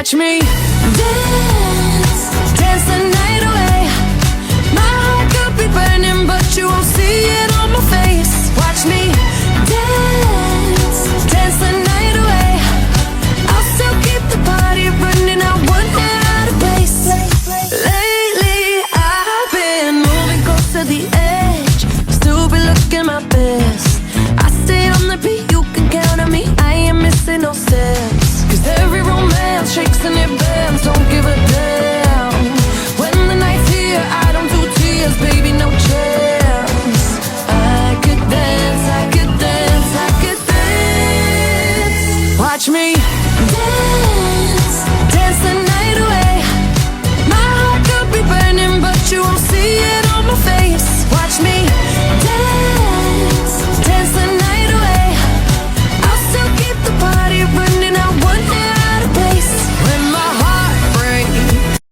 Watch me dance, dance the night away. My heart could be burning, but you won't see it on my face. Watch me dance, dance the night away. I'll still keep the party running, I won't get out of place. Lately I've been moving close to the edge, still be looking my best. I stay on the beat, you can count on me, I ain't missing no steps. Cause every romance shakes and it bends, don't